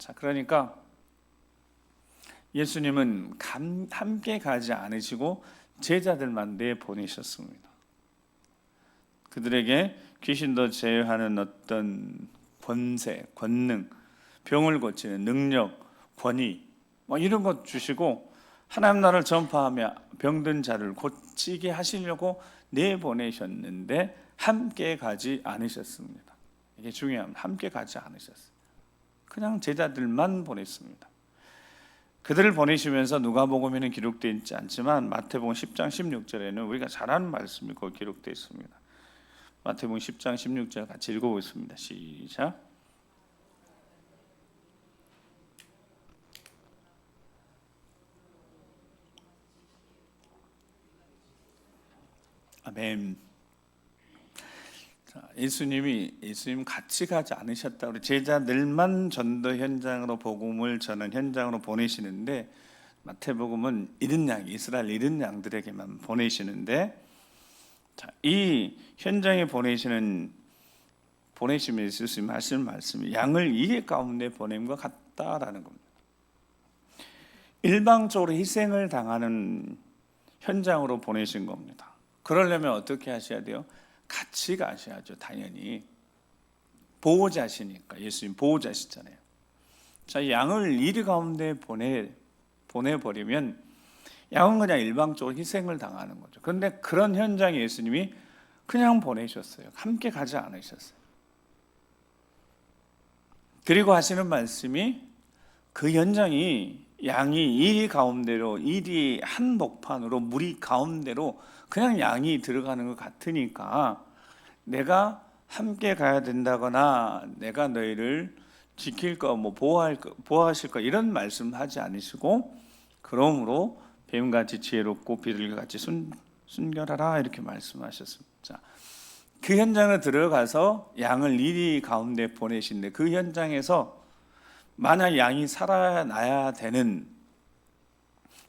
자, 그러니까 예수님은 함께 가지 않으시고 제자들만 내보내셨습니다. 그들에게 귀신도 제어하는 어떤 권세, 권능, 병을 고치는 능력, 권위 이런 것 주시고 하나님 나라를 전파하며 병든 자를 고치게 하시려고 내보내셨는데 함께 가지 않으셨습니다. 이게 중요합니다. 함께 가지 않으셨어요. 그냥 제자들만 보냈습니다. 그들을 보내시면서 누가복음에는 기록되어 있지 않지만 마태복음 10장 16절에는 우리가 잘 아는 말씀이 거기 기록되어 있습니다. 마태복음 10장 16절 같이 읽어보겠습니다. 시작. 아멘. 자, 예수님 같이 가지 않으셨다. 우리 제자들만 전도 현장으로 복음을 전하는 현장으로 보내시는데 마태복음은 잃은 양, 이스라엘 잃은 양들에게만 보내시는데 자, 이 현장에 보내시면서 예수님 하시는 말씀이 양을 이리 가운데 보냄과 같다라는 겁니다. 일방적으로 희생을 당하는 현장으로 보내신 겁니다. 그러려면 어떻게 하셔야 돼요? 같이 가셔야죠. 당연히 보호자시니까. 예수님 보호자시잖아요. 자, 양을 이리 가운데 보내버리면 양은 그냥 일방적으로 희생을 당하는 거죠. 그런데 그런 현장에 예수님이 그냥 보내셨어요. 함께 가지 않으셨어요. 그리고 하시는 말씀이 그 현장이 양이 이리 가운데로, 이리 한복판으로, 무리 가운데로 그냥 양이 들어가는 것 같으니까 내가 함께 가야 된다거나 내가 너희를 지킬 거, 보호하실 거 이런 말씀하지 않으시고 그러므로 뱀같이 지혜롭고 비둘기같이 순결하라 이렇게 말씀하셨습니다. 자, 그 현장에 들어가서 양을 이리 가운데 보내신데 그 현장에서 만약 양이 살아나야 되는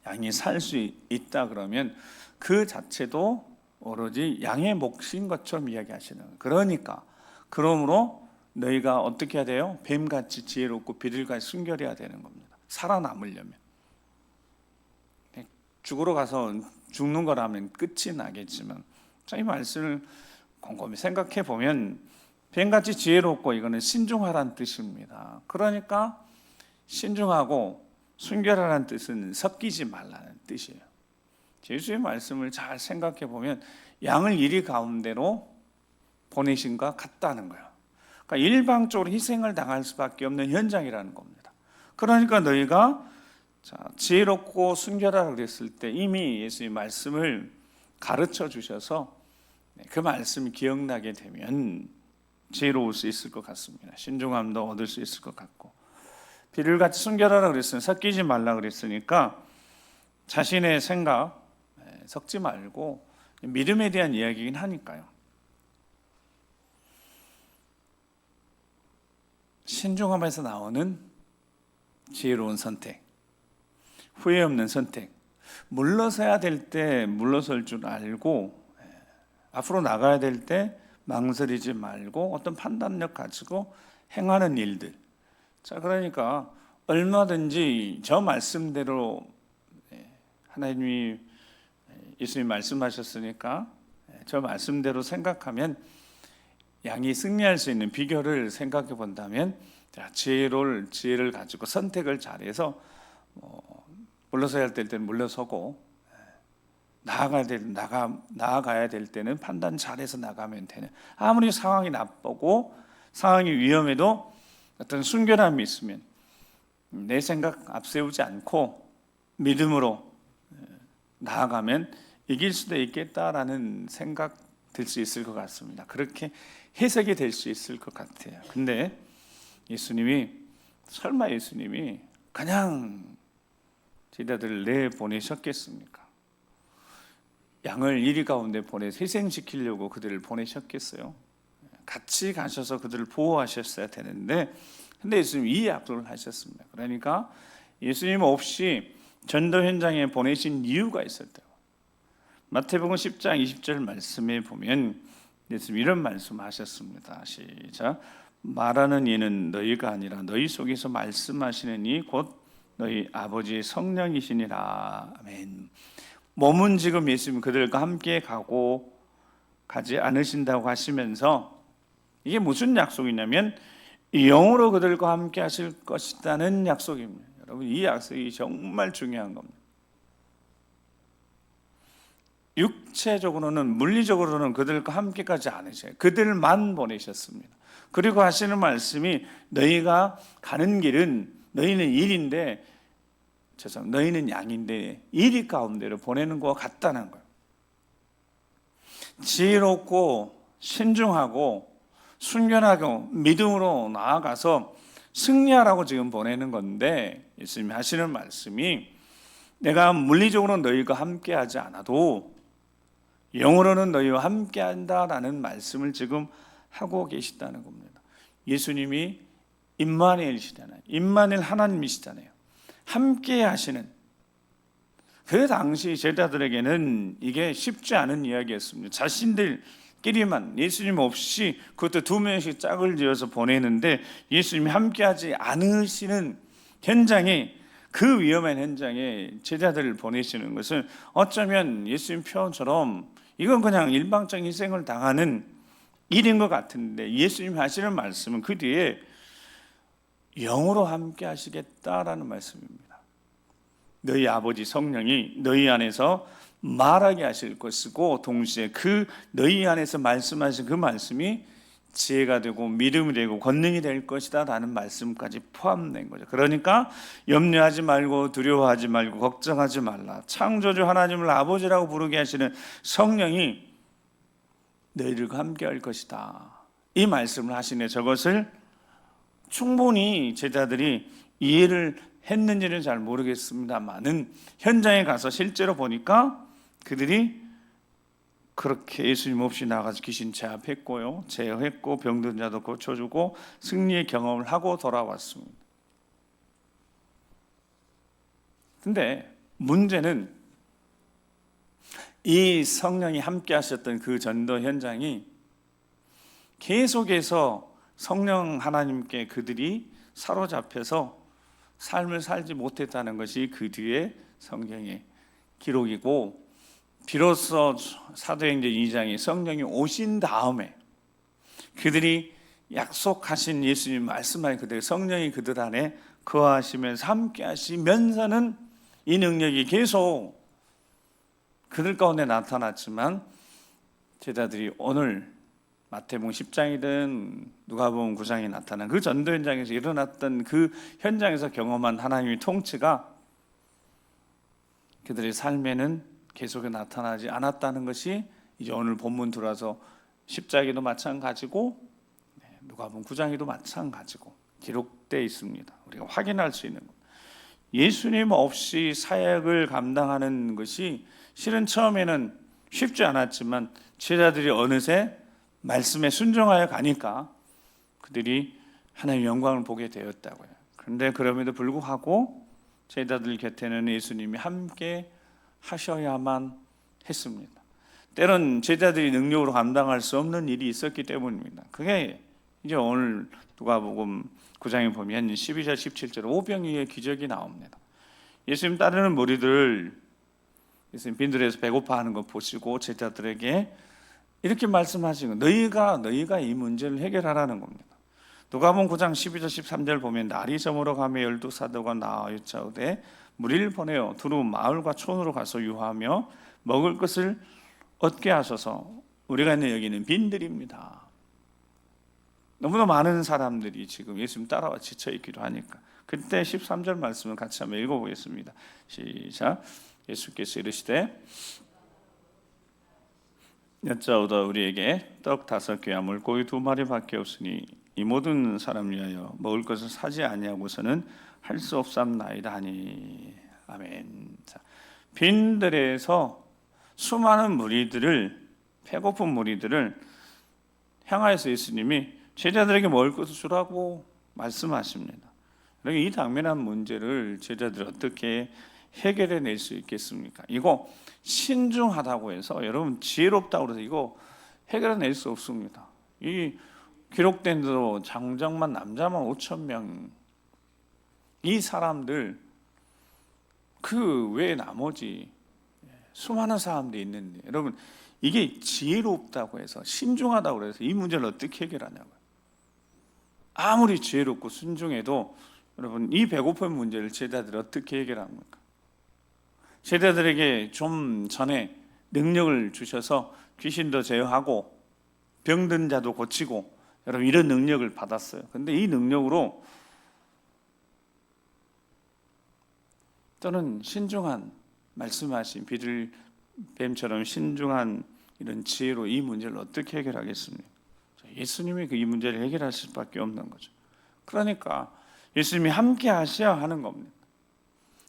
양이 살 수 있다 그러면 그 자체도 오로지 양의 몫인 것처럼 이야기하시는 거예요. 그러니까 그러므로 너희가 어떻게 해야 돼요? 뱀같이 지혜롭고 비둘기같이 순결해야 되는 겁니다. 살아남으려면. 죽으러 가서 죽는 거라면 끝이 나겠지만 자, 이 말씀을 곰곰이 생각해 보면 뱀같이 지혜롭고 이거는 신중하라는 뜻입니다. 그러니까 신중하고 순결하라는 뜻은 섞이지 말라는 뜻이에요. 예수의 말씀을 잘 생각해 보면 양을 이리 가운데로 보내신 것 같다는 거예요. 그러니까 일방적으로 희생을 당할 수밖에 없는 현장이라는 겁니다. 그러니까 너희가 지혜롭고 순결하라 그랬을 때 이미 예수의 말씀을 가르쳐 주셔서 그 말씀이 기억나게 되면 지혜로울 수 있을 것 같습니다. 신중함도 얻을 수 있을 것 같고 비둘기같이 순결하라 그랬으니 섞이지 말라 그랬으니까 자신의 생각 섞지 말고 믿음에 대한 이야기이긴 하니까요. 신중함에서 나오는 지혜로운 선택, 후회 없는 선택, 물러서야 될 때 물러설 줄 알고 앞으로 나가야 될 때 망설이지 말고 어떤 판단력 가지고 행하는 일들. 자, 그러니까 얼마든지 저 말씀대로 하나님이 예수님이 말씀하셨으니까 저 말씀대로 생각하면 양이 승리할 수 있는 비결을 생각해 본다면 지혜를 가지고 선택을 잘해서 물러서야 할 때는 물러서고 나아가야 될 때는 판단 잘해서 나가면 되는, 아무리 상황이 나쁘고 상황이 위험해도 어떤 순결함이 있으면 내 생각 앞세우지 않고 믿음으로 나아가면 이길 수도 있겠다라는 생각 들 수 있을 것 같습니다. 그렇게 해석이 될 수 있을 것 같아요. 근데 설마 예수님이 그냥 제자들을 내보내셨겠습니까? 양을 이리 가운데 보내서 희생시키려고 그들을 보내셨겠어요? 같이 가셔서 그들을 보호하셨어야 되는데 근데 예수님이 이 약속을 하셨습니다. 그러니까 예수님 없이 전도 현장에 보내신 이유가 있었대요. 마태복음 10장 20절 말씀에 보면 예수님 이런 말씀하셨습니다. 시작. 말하는 이는 너희가 아니라 너희 속에서 말씀하시는 이 곧 너희 아버지의 성령이시니라. 아멘. 몸은 지금 예수님 그들과 함께 가지 않으신다고 하시면서 이게 무슨 약속이냐면 영으로 그들과 함께 하실 것이라는 약속입니다. 여러분, 이 약속이 정말 중요한 겁니다. 육체적으로는, 물리적으로는 그들과 함께 가지 않으셔요. 그들만 보내셨습니다. 그리고 하시는 말씀이 너희가 가는 길은 너희는 일인데, 너희는 양인데 일이 가운데로 보내는 것과 같다는 거예요. 지혜롭고 신중하고 순결하고 믿음으로 나아가서 승리하라고 지금 보내는 건데, 예수님이 하시는 말씀이 내가 물리적으로 너희가 함께하지 않아도 영으로는 너희와 함께한다라는 말씀을 지금 하고 계시다는 겁니다. 예수님이 임마누엘이시잖아요. 임마누엘 하나님이시잖아요. 함께 하시는, 그 당시 제자들에게는 이게 쉽지 않은 이야기였습니다. 자신들끼리만, 예수님 없이, 그것도 2명씩 짝을 지어서 보내는데 예수님이 함께하지 않으시는 현장에, 그 위험한 현장에 제자들을 보내시는 것은 어쩌면 예수님 표현처럼 이건 그냥 일방적인 희생을 당하는 일인 것 같은데, 예수님이 하시는 말씀은 그 뒤에 영으로 함께 하시겠다라는 말씀입니다. 너희 아버지 성령이 너희 안에서 말하게 하실 것이고, 동시에 그 너희 안에서 말씀하신 그 말씀이 지혜가 되고 믿음이 되고 권능이 될 것이다 라는 말씀까지 포함된 거죠. 그러니까 염려하지 말고 두려워하지 말고 걱정하지 말라. 창조주 하나님을 아버지라고 부르게 하시는 성령이 너희들과 함께 할 것이다, 이 말씀을 하시네. 저것을 충분히 제자들이 이해를 했는지는 잘 모르겠습니다만은 현장에 가서 실제로 보니까 그들이 그렇게 예수님 없이 나가서 귀신 제압했고요, 제어했고 병든 자도 고쳐주고 승리의 경험을 하고 돌아왔습니다. 근데 문제는 이 성령이 함께 하셨던 그 전도 현장이 계속해서 성령 하나님께 그들이 사로잡혀서 삶을 살지 못했다는 것이 그 뒤에 성경의 기록이고, 비로소 사도행전 2장에 성령이 오신 다음에 그들이 약속하신, 예수님 말씀하신 그대로 성령이 그들 안에 거하시면서 함께 하시면서는 이 능력이 계속 그들 가운데 나타났지만, 제자들이 오늘 마태복음 10장이든 누가복음 9장에 나타난 그 전도 현장에서 일어났던 그 현장에서 경험한 하나님의 통치가 그들의 삶에는 계속 나타나지 않았다는 것이 이제 오늘 본문 들어와서 10장에도 마찬가지고 누가복음 9장에도 마찬가지고 기록되어 있습니다. 우리가 확인할 수 있는 것. 예수님 없이 사역을 감당하는 것이 실은 처음에는 쉽지 않았지만 제자들이 어느새 말씀에 순종하여 가니까 그들이 하나님의 영광을 보게 되었다고요. 그런데 그럼에도 불구하고 제자들 곁에는 예수님이 함께 하셔야만 했습니다. 때론 제자들이 능력으로 감당할 수 없는 일이 있었기 때문입니다. 그게 이제 오늘 누가복음 9장에 보면 12절 17절 오병이의 기적이 나옵니다. 예수님 따르는 무리들, 예수님 빈들에서 배고파하는 거 보시고 제자들에게 이렇게 말씀하시는 거예요. 너희가 이 문제를 해결하라는 겁니다. 누가복음 9장 12절 13절 보면 날이 저물어 가며 12사도가 나와 여짜오되 무리를 보내어 두루 마을과 촌으로 가서 유하며 먹을 것을 얻게 하소서. 우리가 있는 여기는 빈들입니다. 너무나 많은 사람들이 지금 예수님 따라와 지쳐있기도 하니까. 그때 13절 말씀을 같이 한번 읽어보겠습니다. 시작. 예수께서 이르시되 여짜오다 우리에게 떡 5개와 물고기 2마리밖에 없으니 이 모든 사람을 위하여 먹을 것을 사지 아니하고서는 할 수 없삼나이다 하니. 아멘. 자, 빈들에서 수많은 무리들을, 배고픈 무리들을 향하여서 예수님이 제자들에게 먹을 것을 주라고 말씀하십니다. 이 당면한 문제를 제자들이 어떻게 해결해 낼 수 있겠습니까? 이거 신중하다고 해서, 여러분 지혜롭다고 해서 이거 해결해 낼 수 없습니다. 이 기록된 대로 장정만 남자만 5천 명. 이 사람들 그 외에 나머지 수많은 사람들이 있는데, 여러분 이게 지혜롭다고 해서, 신중하다고 해서 이 문제를 어떻게 해결하냐고요. 아무리 지혜롭고 순종해도 여러분 이 배고픈 문제를 제자들이 어떻게 해결합니까? 제자들에게 좀 전에 능력을 주셔서 귀신도 제어하고 병든 자도 고치고 여러분 이런 능력을 받았어요. 근데 이 능력으로 또는 신중한, 말씀하신 비둘뱀처럼 신중한 이런 지혜로 이 문제를 어떻게 해결하겠습니까? 예수님이 이 문제를 해결하실 수밖에 없는 거죠. 그러니까 예수님이 함께 하셔야 하는 겁니다.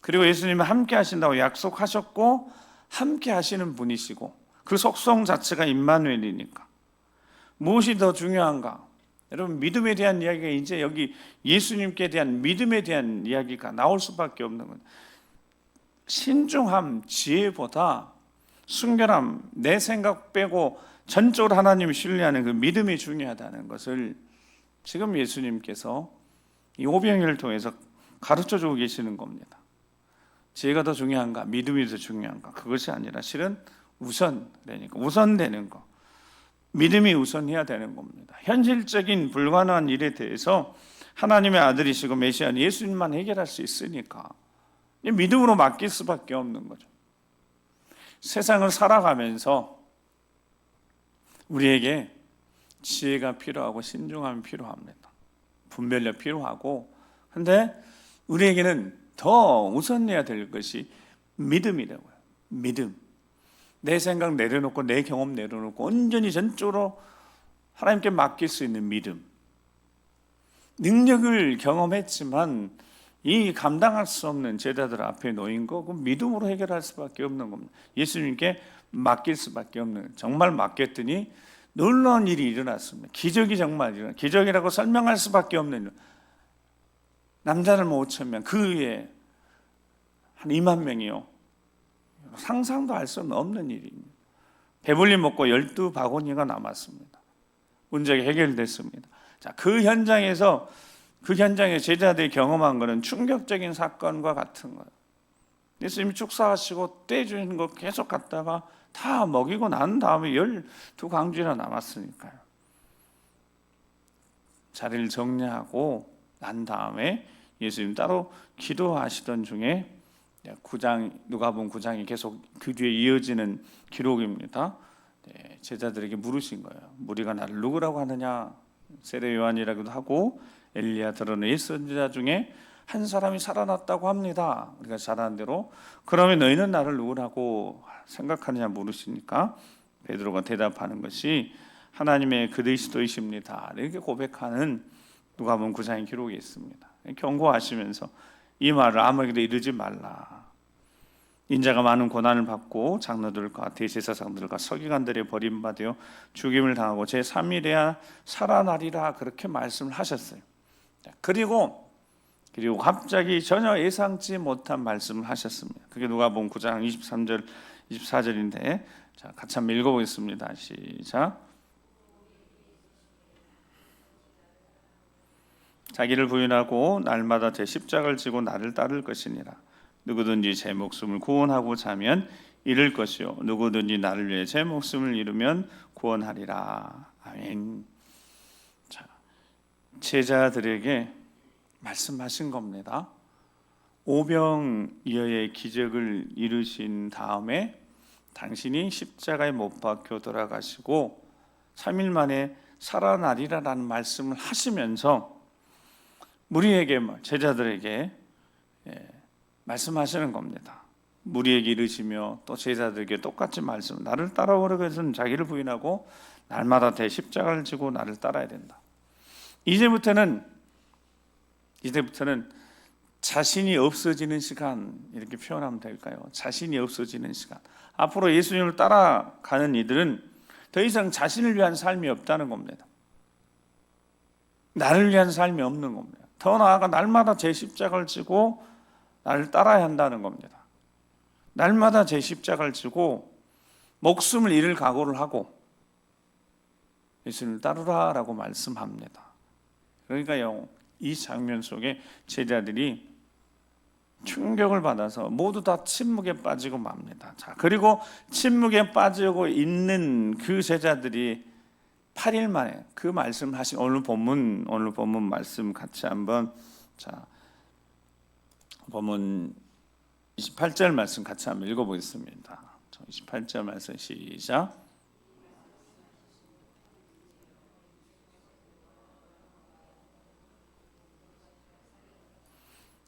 그리고 예수님이 함께 하신다고 약속하셨고 함께 하시는 분이시고 그 속성 자체가 임마누엘이니까 무엇이 더 중요한가? 여러분 믿음에 대한 이야기가 이제 여기 예수님께 대한 믿음에 대한 이야기가 나올 수밖에 없는 거예요. 신중함, 지혜보다 순결함, 내 생각 빼고 전적으로 하나님을 신뢰하는 그 믿음이 중요하다는 것을 지금 예수님께서 이 오병이를 통해서 가르쳐주고 계시는 겁니다. 지혜가 더 중요한가? 믿음이 더 중요한가? 그것이 아니라 실은 우선되는 거, 믿음이 우선해야 되는 겁니다. 현실적인 불가능한 일에 대해서 하나님의 아들이시고 메시아는 예수님만 해결할 수 있으니까 믿음으로 맡길 수밖에 없는 거죠. 세상을 살아가면서 우리에게 지혜가 필요하고 신중함이 필요합니다. 분별력 필요하고, 근데 우리에게는 더 우선해야 될 것이 믿음이라고요. 믿음. 내 생각 내려놓고 내 경험 내려놓고 온전히 전적으로 하나님께 맡길 수 있는 믿음. 능력을 경험했지만 이 감당할 수 없는 제자들 앞에 놓인 거, 그 믿음으로 해결할 수밖에 없는 겁니다. 예수님께 맡길 수밖에 없는, 정말 맡겼더니 놀라운 일이 일어났습니다. 기적이 정말 일어났습니다. 기적이라고 설명할 수밖에 없는 일. 남자를 5천 명, 그 위에 한 2만 명이요. 상상도 할 수 없는 일입니다. 배불리 먹고 12바구니가 남았습니다. 문제가 해결됐습니다. 자, 그 현장에 제자들이 경험한 것은 충격적인 사건과 같은 거예요. 예수님이 축사하시고 떼주는 거 계속 갔다가 다 먹이고 난 다음에 12광주나 남았으니까요. 자리를 정리하고 난 다음에 예수님 따로 기도하시던 중에 누가복음 9장이 계속 그 뒤에 이어지는 기록입니다. 제자들에게 물으신 거예요. 무리가 나를 누구라고 하느냐? 세례 요한이라고도 하고 엘리야 드러낸 이 선지자 중에 한 사람이 살아났다고 합니다. 우리가 잘 아는 대로. 그러면 너희는 나를 누구라고 생각하느냐 물으시니까 베드로가 대답하는 것이 하나님의 그리스도이십니다. 이렇게 고백하는 누가복음 9장의 기록이 있습니다. 경고하시면서 이 말을 아무에게도 이르지 말라. 인자가 많은 고난을 받고 장로들과 대제사장들과 서기관들의 버림받아 죽임을 당하고 제3일에야 살아나리라, 그렇게 말씀을 하셨어요. 그리고 갑자기 전혀 예상치 못한 말씀을 하셨습니다. 그게 누가복음 9장 23절 24절인데, 자, 같이 한번 읽어보겠습니다. 시작. 자기를 부인하고 날마다 제 십자가를 지고 나를 따를 것이니라. 누구든지 제 목숨을 구원하고자 하면 잃을 것이요 누구든지 나를 위해 제 목숨을 잃으면 구원하리라. 아멘. 자, 제자들에게 말씀하신 겁니다. 오병이어의 기적을 이루신 다음에 당신이 십자가에 못 박혀 돌아가시고 3일 만에 살아나리라라는 말씀을 하시면서 무리에게, 제자들에게 말씀하시는 겁니다. 무리에게 이르시며 또 제자들에게 똑같이 말씀, 나를 따라오려고 해서는 자기를 부인하고 날마다 대 십자가를 지고 나를 따라야 된다. 이제부터는 자신이 없어지는 시간, 이렇게 표현하면 될까요? 자신이 없어지는 시간. 앞으로 예수님을 따라가는 이들은 더 이상 자신을 위한 삶이 없다는 겁니다. 나를 위한 삶이 없는 겁니다. 더 나아가 날마다 제 십자가를 지고 나를 따라야 한다는 겁니다. 날마다 제 십자가를 지고 목숨을 잃을 각오를 하고 예수님을 따르라라고 말씀합니다. 그러니까요, 이 장면 속에 제자들이 충격을 받아서 모두 다 침묵에 빠지고 맙니다. 자, 그리고 침묵에 빠지고 있는 그 제자들이 8일 만에 그 말씀하신 오늘 본문 말씀 같이 한번, 자, 본문 28절 말씀 같이 한번 읽어보겠습니다. 28절 말씀 시작.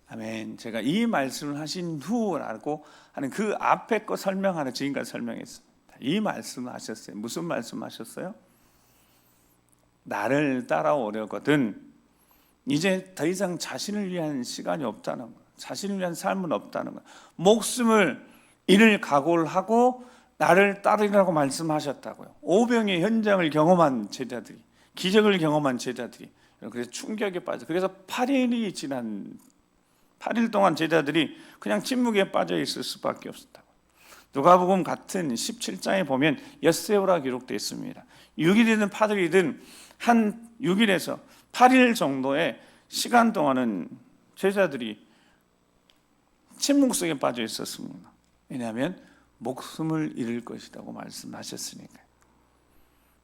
아멘. 제가 이 말씀을 하신 후라고 하는 그 앞에 거 설명하는 지금까지 설명했습니다. 이 말씀을 하셨어요. 무슨 말씀 하셨어요? 나를 따라오려거든 이제 더 이상 자신을 위한 시간이 없다는 거예요. 자신을 위한 삶은 없다는 거예요. 목숨을 잃을 각오를 하고 나를 따르라고 말씀하셨다고요. 오병의 현장을 경험한 제자들이, 기적을 경험한 제자들이, 그래서 충격에 빠져. 그래서 8일 동안 제자들이 그냥 침묵에 빠져 있을 수밖에 없었다고. 누가복음 같은 17장에 보면 엿새오라 기록되어 있습니다. 6일이든 8일이든 한 6일에서 8일 정도의 시간 동안은 제자들이 침묵 속에 빠져 있었습니다. 왜냐하면 목숨을 잃을 것이라고 말씀하셨으니까요.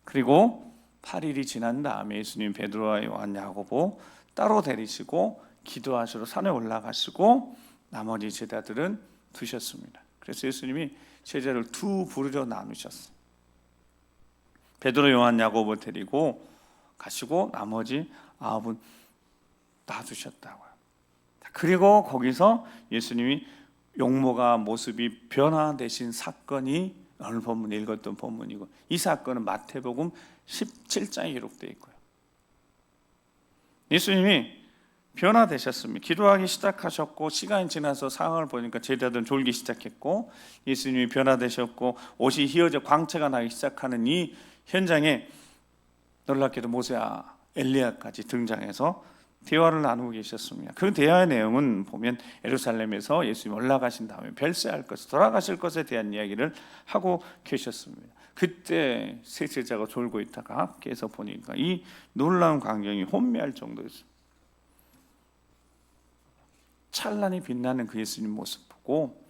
그리고 8일이 지난 다음에 예수님 베드로와 요한 야고보 따로 데리시고 기도하시러 산에 올라가시고 나머지 제자들은 두셨습니다. 그래서 예수님이 제자를 두 부류로 나누셨어요. 베드로, 요한, 야고보 데리고 가시고 나머지 9은 놔두셨다고요. 그리고 거기서 예수님이 용모가 모습이 변화되신 사건이 오늘 본문 읽었던 본문이고, 이 사건은 마태복음 17장에 기록되어 있고요. 예수님이 변화되셨습니다. 기도하기 시작하셨고 시간이 지나서 상황을 보니까 제자들은 졸기 시작했고 예수님이 변화되셨고 옷이 휘어져 광채가 나기 시작하는 이 현장에 놀랍게도 모세와 엘리야까지 등장해서 대화를 나누고 계셨습니다. 그 대화의 내용은 보면 예루살렘에서 예수님 올라가신 다음에 별세할 것, 돌아가실 것에 대한 이야기를 하고 계셨습니다. 그때 세 제자가 졸고 있다가 함께해서 보니까 이 놀라운 광경이 혼미할 정도였습니다. 찬란히 빛나는 그 예수님 모습 보고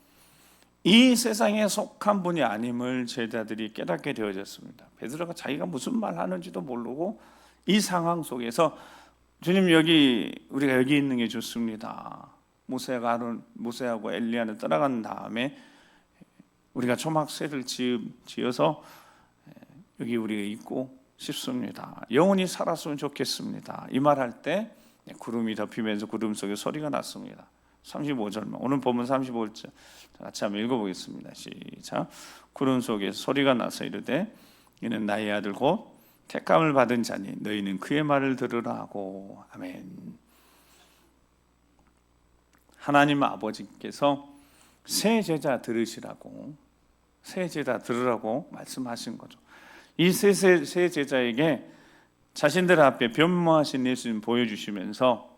이 세상에 속한 분이 아님을 제자들이 깨닫게 되어졌습니다. 베드로가 자기가 무슨 말 하는지도 모르고 이 상황 속에서 주님, 우리가 여기 있는 게 좋습니다. 모세하고 엘리야는 떠나간 다음에 우리가 초막새를 지어서 여기 우리가 있고 싶습니다. 영원히 살았으면 좋겠습니다. 이 말할 때 구름이 덮이면서 구름 속에 소리가 났습니다. 35절만, 오늘 보면 35절 같이 한번 읽어보겠습니다. 시작. 구름 속에 소리가 나서 이르되 이는 나의 아들 곧 택감을 받은 자니 너희는 그의 말을 들으라 하고. 아멘. 하나님 아버지께서 새 제자 들으시라고, 새 제자 들으라고 말씀하신 거죠. 이 새 제자에게 자신들 앞에 변모하신 예수님 보여주시면서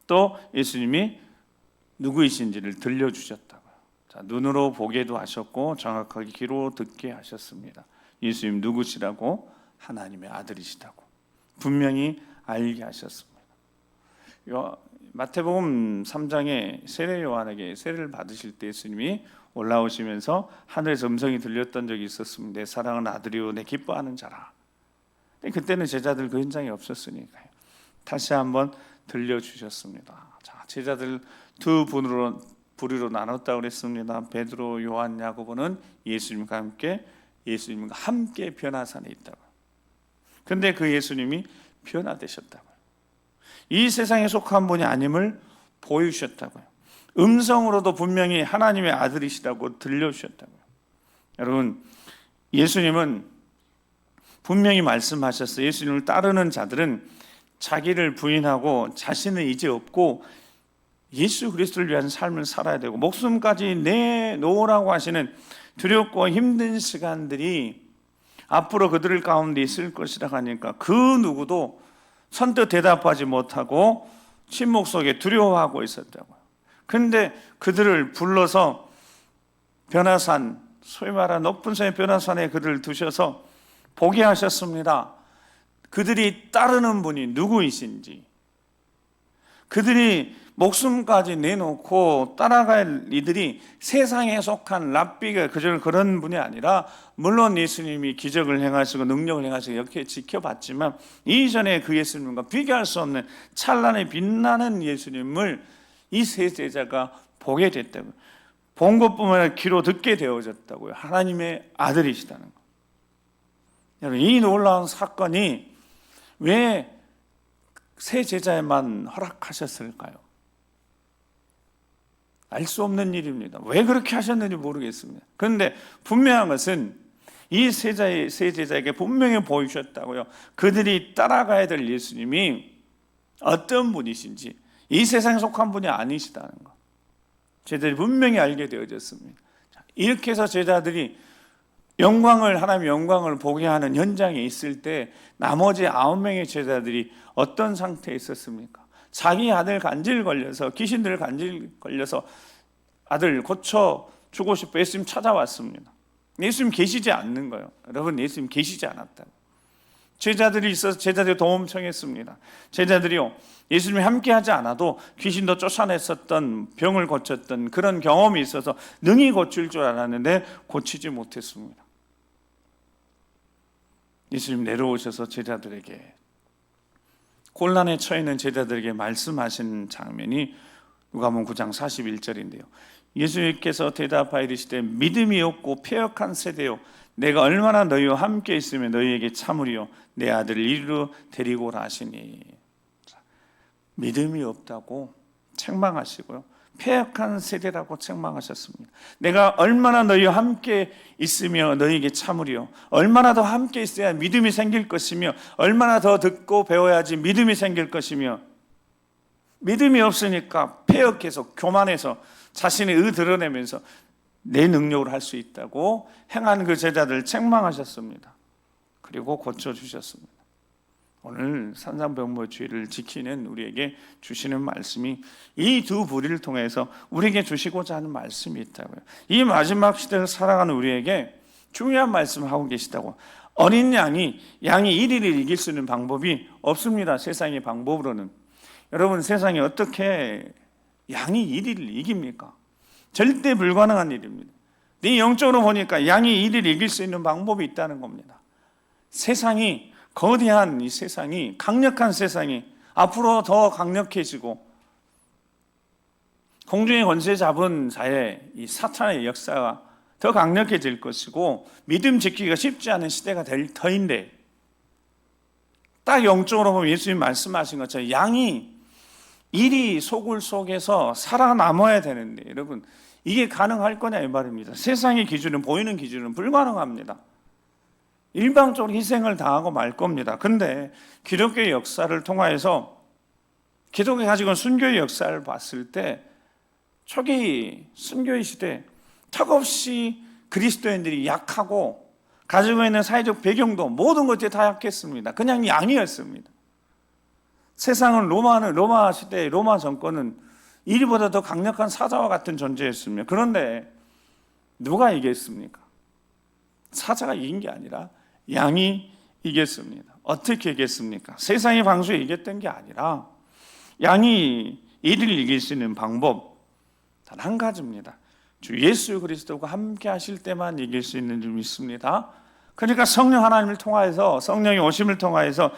또 예수님이 누구이신지를 들려주셨다고요. 자, 눈으로 보게도 하셨고 정확하게 귀로 듣게 하셨습니다. 예수님 누구시라고? 하나님의 아들이시다고 분명히 알게 하셨습니다. 마태복음 3장에 세례 요한에게 세례를 받으실 때 예수님이 올라오시면서 하늘에서 음성이 들렸던 적이 있었습니다. 내 사랑하는 아들이요 내 기뻐하는 자라. 그때는 제자들 그 현장에 없었으니까요. 다시 한번 들려주셨습니다. 자, 제자들 두 부류로 나눴다고 그랬습니다. 베드로, 요한, 야고보는 예수님과 함께 변화산에 있다고. 근데 그 예수님이 변화되셨다고요. 이 세상에 속한 분이 아님을 보여주셨다고요. 음성으로도 분명히 하나님의 아들이시라고 들려주셨다고요. 여러분, 예수님은 분명히 말씀하셨어요. 예수님을 따르는 자들은 자기를 부인하고 자신은 이제 없고 예수 그리스도를 위한 삶을 살아야 되고 목숨까지 내놓으라고 하시는 두렵고 힘든 시간들이 앞으로 그들 가운데 있을 것이라 하니까 그 누구도 선뜻 대답하지 못하고 침묵 속에 두려워하고 있었다고요. 그런데 그들을 불러서 변화산, 소위 말하는 높은 산의 변화산에 그들을 두셔서 보게 하셨습니다. 그들이 따르는 분이 누구이신지, 그들이 목숨까지 내놓고 따라갈 이들이 세상에 속한 랍비가 그런 분이 아니라, 물론 예수님이 기적을 행하시고 능력을 행하시고 이렇게 지켜봤지만 이전에 그 예수님과 비교할 수 없는 찬란히 빛나는 예수님을 이 세 제자가 보게 됐다고요. 본 것뿐만 아니라 귀로 듣게 되어졌다고요. 하나님의 아들이시다는 것. 여러분, 이 놀라운 사건이 왜 세 제자에만 허락하셨을까요? 알 수 없는 일입니다. 왜 그렇게 하셨는지 모르겠습니다. 그런데 분명한 것은 이 세 제자에게 분명히 보이셨다고요. 그들이 따라가야 될 예수님이 어떤 분이신지, 이 세상에 속한 분이 아니시다는 것, 제자들이 분명히 알게 되어졌습니다. 이렇게 해서 제자들이 하나님의 영광을 보게 하는 현장에 있을 때 나머지 9명의 제자들이 어떤 상태에 있었습니까? 자기 아들 간질 걸려서, 귀신들 간질 걸려서 아들 고쳐 주고 싶어 예수님 찾아왔습니다. 예수님 계시지 않는 거예요. 여러분, 예수님 계시지 않았다고. 제자들이 있어서 제자들이 도움 청했습니다. 제자들이요, 예수님이 함께하지 않아도 귀신도 쫓아냈었던, 병을 고쳤던 그런 경험이 있어서 능히 고칠 줄 알았는데 고치지 못했습니다. 예수님 내려오셔서 제자들에게, 곤란에 처해 있는 제자들에게 말씀하신 장면이 누가복음 9장 41절인데요. 예수님께서 대답하여 이르시되 믿음이 없고 패역한 세대요, 내가 얼마나 너희와 함께 있으면 너희에게 참으리요, 내 아들을 이리로 데리고 오라 하시니. 믿음이 없다고 책망하시고요, 패역한 세대라고 책망하셨습니다. 내가 얼마나 너희와 함께 있으며 너희에게 참으리요, 얼마나 더 함께 있어야 믿음이 생길 것이며, 얼마나 더 듣고 배워야지 믿음이 생길 것이며, 믿음이 없으니까 패역해서 교만해서 자신의 의 드러내면서 내 능력으로 할 수 있다고 행한 그 제자들 책망하셨습니다. 그리고 고쳐주셨습니다. 오늘 산상병모주의를 지키는 우리에게 주시는 말씀이 이 두 부류를 통해서 우리에게 주시고자 하는 말씀이 있다고요. 이 마지막 시대를 살아가는 우리에게 중요한 말씀을 하고 계시다고. 어린 양이 1일을 이길 수 있는 방법이 없습니다. 세상의 방법으로는. 여러분, 세상에 어떻게 양이 1일을 이깁니까? 절대 불가능한 일입니다. 네, 영적으로 보니까 양이 1일을 이길 수 있는 방법이 있다는 겁니다. 세상이, 거대한 이 세상이, 강력한 세상이 앞으로 더 강력해지고 공중의 권세 잡은 자의 이 사탄의 역사가 더 강력해질 것이고, 믿음 지키기가 쉽지 않은 시대가 될 터인데, 딱 영적으로 보면 예수님 말씀하신 것처럼 양이 일이 소굴 속에서 살아남아야 되는데, 여러분, 이게 가능할 거냐 이 말입니다. 세상의 기준은, 보이는 기준은 불가능합니다. 일방적으로 희생을 당하고 말 겁니다. 그런데 기독교의 역사를 통하여서, 기독교가 가지고 있는 순교의 역사를 봤을 때, 초기 순교의 시대 턱없이 그리스도인들이 약하고 가지고 있는 사회적 배경도 모든 것들이 다 약했습니다. 그냥 양이었습니다. 세상은 로마 시대의 로마 정권은 이리보다 더 강력한 사자와 같은 존재였습니다. 그런데 누가 이겼습니까? 사자가 이긴 게 아니라 양이 이겼습니다. 어떻게 이겼습니까? 세상의 방수에 이겼던 게 아니라, 양이 이를 이길 수 있는 방법 단 한 가지입니다. 주 예수 그리스도가 함께 하실 때만 이길 수 있는 줄 믿습니다. 그러니까 성령 하나님을 통하여서, 성령의 오심을 통하여서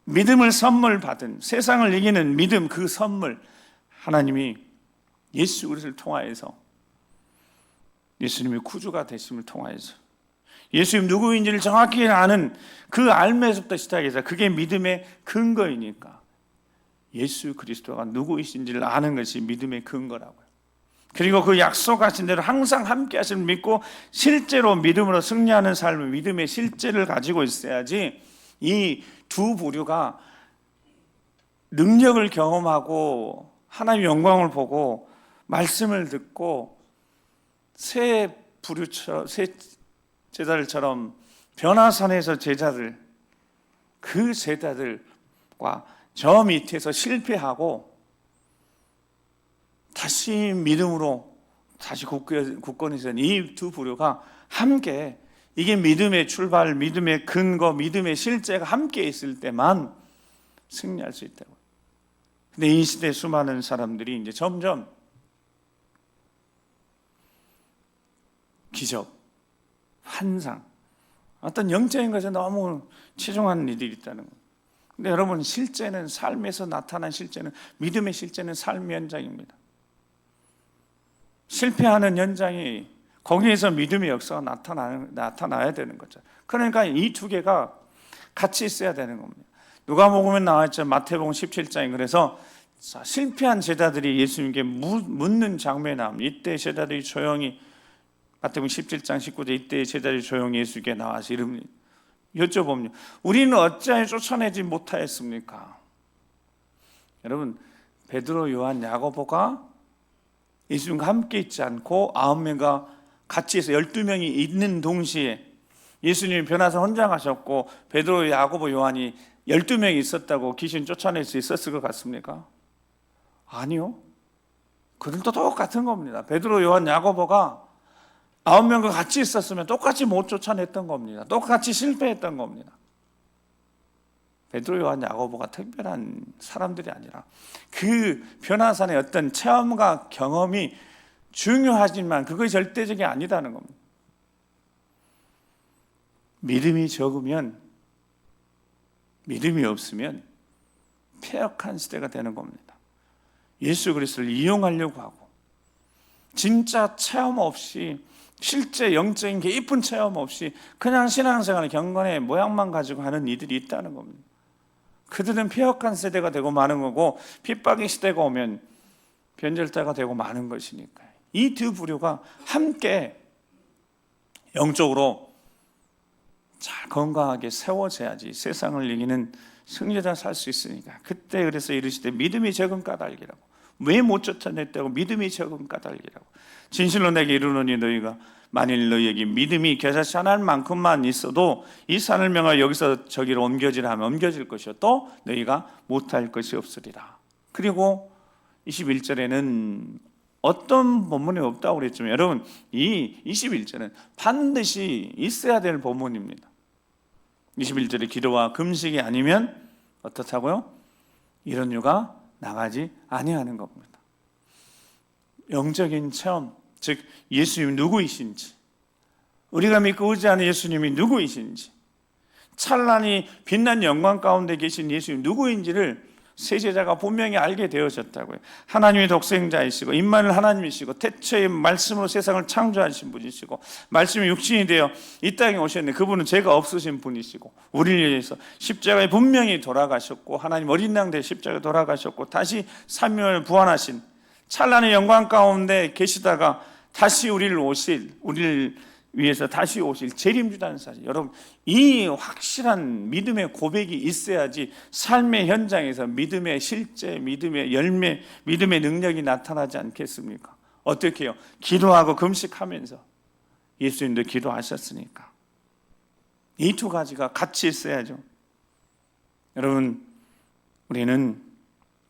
믿음을 선물 받은, 세상을 이기는 믿음, 그 선물, 하나님이 예수 그리스도를 통하여서, 예수님의 구주가 되심을 통하여서, 예수님 누구인지를 정확히 아는 그 알매서부터 시작해서, 그게 믿음의 근거이니까 예수 그리스도가 누구이신지를 아는 것이 믿음의 근거라고요. 그리고 그 약속하신 대로 항상 함께 하심을 믿고 실제로 믿음으로 승리하는 삶을, 믿음의 실제를 가지고 있어야지 이 두 부류가 능력을 경험하고 하나님의 영광을 보고 말씀을 듣고 새 제자들처럼 변화산에서 그 제자들과 저 밑에서 실패하고 다시 믿음으로 다시 굳건히 선 이 두 부류가 함께 이게 믿음의 출발, 믿음의 근거, 믿음의 실제가 함께 있을 때만 승리할 수 있다고. 근데 이 시대 수많은 사람들이 이제 점점 기적, 환상, 어떤 영적인 것에 너무 치중하는 이들이 있다는 거예요. 근데 여러분, 실제는, 삶에서 나타난 실제는, 믿음의 실제는 삶의 현장입니다. 실패하는 현장이 거기에서 믿음의 역사가 나타나야 되는 거죠. 그러니까 이 두 개가 같이 있어야 되는 겁니다. 누가복음에 나와있죠. 마태복음 17장에. 그래서 실패한 제자들이 예수님께 묻는 장면이 나옵니다. 이때 제자들이 조용히, 마태복음 17장 19절, 이때 제자들이 조용히 예수께 나와서 이릅니다. 여쭤봅니다. 우리는 어찌하여 쫓아내지 못하였습니까? 여러분, 베드로, 요한, 야고보가 예수님과 함께 있지 않고 9명과 같이 해서 12명이 있는 동시에 예수님이 변화사 혼자 가셨고 베드로, 야고보, 요한이 12명이 있었다고 귀신 쫓아낼 수 있었을 것 같습니까? 아니요. 그들도 똑같은 겁니다. 베드로, 요한, 야고보가 9명과 같이 있었으면 똑같이 못 쫓아냈던 겁니다. 똑같이 실패했던 겁니다. 베드로, 요한, 야고보가 특별한 사람들이 아니라 그 변화산의 어떤 체험과 경험이 중요하지만 그것이 절대적이 아니다는 겁니다. 믿음이 적으면, 믿음이 없으면 폐역한 시대가 되는 겁니다. 예수 그리스도를 이용하려고 하고 진짜 체험 없이, 실제 영적인 깊은 체험 없이 그냥 신앙생활 경건의 모양만 가지고 하는 이들이 있다는 겁니다. 그들은 폐역한 세대가 되고 마는 거고 핍박의 시대가 오면 변절자가 되고 마는 것이니까요. 이 두 부류가 함께 영적으로 잘 건강하게 세워져야지 세상을 이기는 승리자 살 수 있으니까. 그때 그래서 이르시되 믿음이 적은 까닭이라고. 왜 못 쫓아냈다고? 믿음이 적은 까닭이라고. 진실로 내게 이르노니 너희가 만일 너희에게 믿음이 겨자씨 하나만큼만 있어도 이 산을 명하여 여기서 저기로 옮겨지라 하면 옮겨질 것이요 또 너희가 못할 것이 없으리라. 그리고 21절에는 어떤 본문이 없다고 그랬지만 여러분, 이 21절은 반드시 있어야 될 본문입니다. 21절에 기도와 금식이 아니면 어떻다고요? 이런 유가 나가지 아니하는 겁니다. 영적인 체험, 즉 예수님이 누구이신지, 우리가 믿고 의지하는 예수님이 누구이신지, 찬란히 빛난 영광 가운데 계신 예수님 누구인지를 세제자가 분명히 알게 되어졌다고요. 하나님의 독생자이시고 임마누엘 하나님이시고 태초의 말씀으로 세상을 창조하신 분이시고 말씀이 육신이 되어 이 땅에 오셨는데 그분은 죄가 없으신 분이시고 우리를 위해서 십자가에 분명히 돌아가셨고 하나님 어린 양 되어 십자가에 돌아가셨고 다시 3일 부활하신 찬란의 영광 가운데 계시다가 다시 우리를 위해서 다시 오실 재림주다는 사실. 여러분, 이 확실한 믿음의 고백이 있어야지 삶의 현장에서 믿음의 실제, 믿음의 열매, 믿음의 능력이 나타나지 않겠습니까? 어떻게 해요? 기도하고 금식하면서 예수님도 기도하셨으니까 이 두 가지가 같이 있어야죠. 여러분, 우리는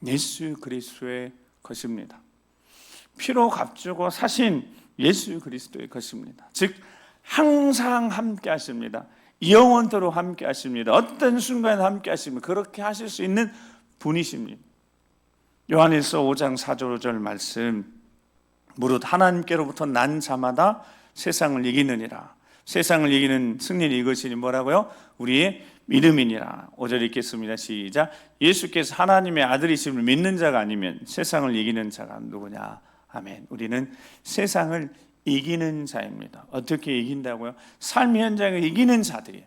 예수 그리스도의 것입니다. 피로 값주고 사신 예수 그리스도의 것입니다. 즉 항상 함께 하십니다. 영원토록 함께 하십니다. 어떤 순간에 함께 하십니다. 그렇게 하실 수 있는 분이십니다. 요한일서 5장 4절 5절 말씀, 무릇 하나님께로부터 난 자마다 세상을 이기느니라. 세상을 이기는 승리는 이것이니 뭐라고요? 우리의 믿음이니라. 5절 읽겠습니다. 시작. 예수께서 하나님의 아들이심을 믿는 자가 아니면 세상을 이기는 자가 누구냐? 아멘. 우리는 세상을 이기는 자입니다. 어떻게 이긴다고요? 삶의 현장을 이기는 자들이에요.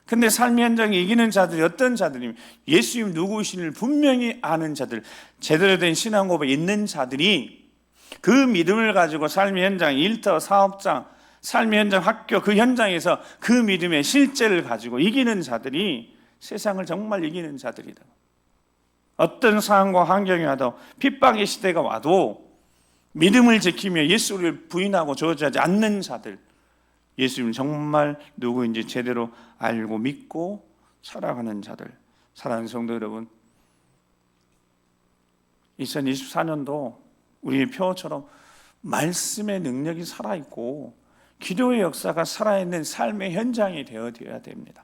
근데 삶의 현장에 이기는 자들이 어떤 자들이면 예수님 누구이신을 분명히 아는 자들, 제대로 된 신앙 고백이 있는 자들이 그 믿음을 가지고 삶의 현장, 일터, 사업장, 삶의 현장, 학교 그 현장에서 그 믿음의 실제를 가지고 이기는 자들이 세상을 정말 이기는 자들이다. 어떤 상황과 환경이 와도 핍박의 시대가 와도 믿음을 지키며 예수를 부인하고 저주하지 않는 자들, 예수님 정말 누구인지 제대로 알고 믿고 살아가는 자들. 사랑하는 성도 여러분, 2024년도 우리의 표어처럼 말씀의 능력이 살아있고 기도의 역사가 살아있는 삶의 현장이 되어야 됩니다.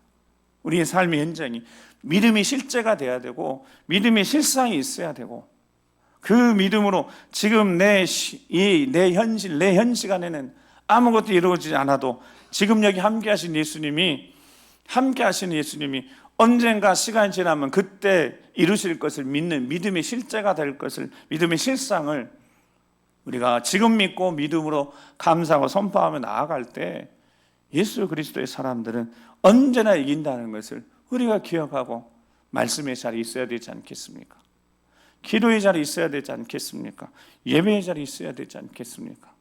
우리의 삶의 현장이 믿음이 실제가 돼야 되고 믿음의 실상이 있어야 되고 그 믿음으로 지금 내 현실, 내 현 시간에는 아무것도 이루어지지 않아도 지금 여기 함께 하시는 예수님이 언젠가 시간이 지나면 그때 이루실 것을 믿는 믿음의 실제가 될 것을, 믿음의 실상을 우리가 지금 믿고 믿음으로 감사하고 선포하며 나아갈 때 예수 그리스도의 사람들은 언제나 이긴다는 것을 우리가 기억하고 말씀의 자리에 있어야 되지 않겠습니까? 기도의 자리에 있어야 되지 않겠습니까? 예배의 자리에 있어야 되지 않겠습니까?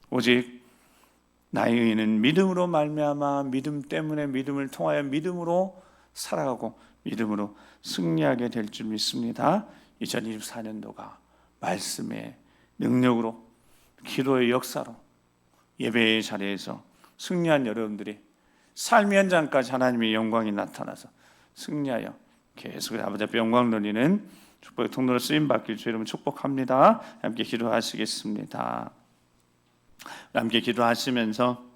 오직 나의 의인은 믿음으로 말미암아 믿음 때문에 믿음을 통하여 믿음으로 살아가고 믿음으로 승리하게 될 줄 믿습니다. 2024년도가 말씀의 능력으로 기도의 역사로 예배의 자리에서 승리한 여러분들이 삶의 현장까지 하나님의 영광이 나타나서 승리하여 계속 아버지 앞에 영광 돌리는 축복의 통로로 쓰임받길 주 이름으로 축복합니다. 함께 기도하시겠습니다. 함께 기도하시면서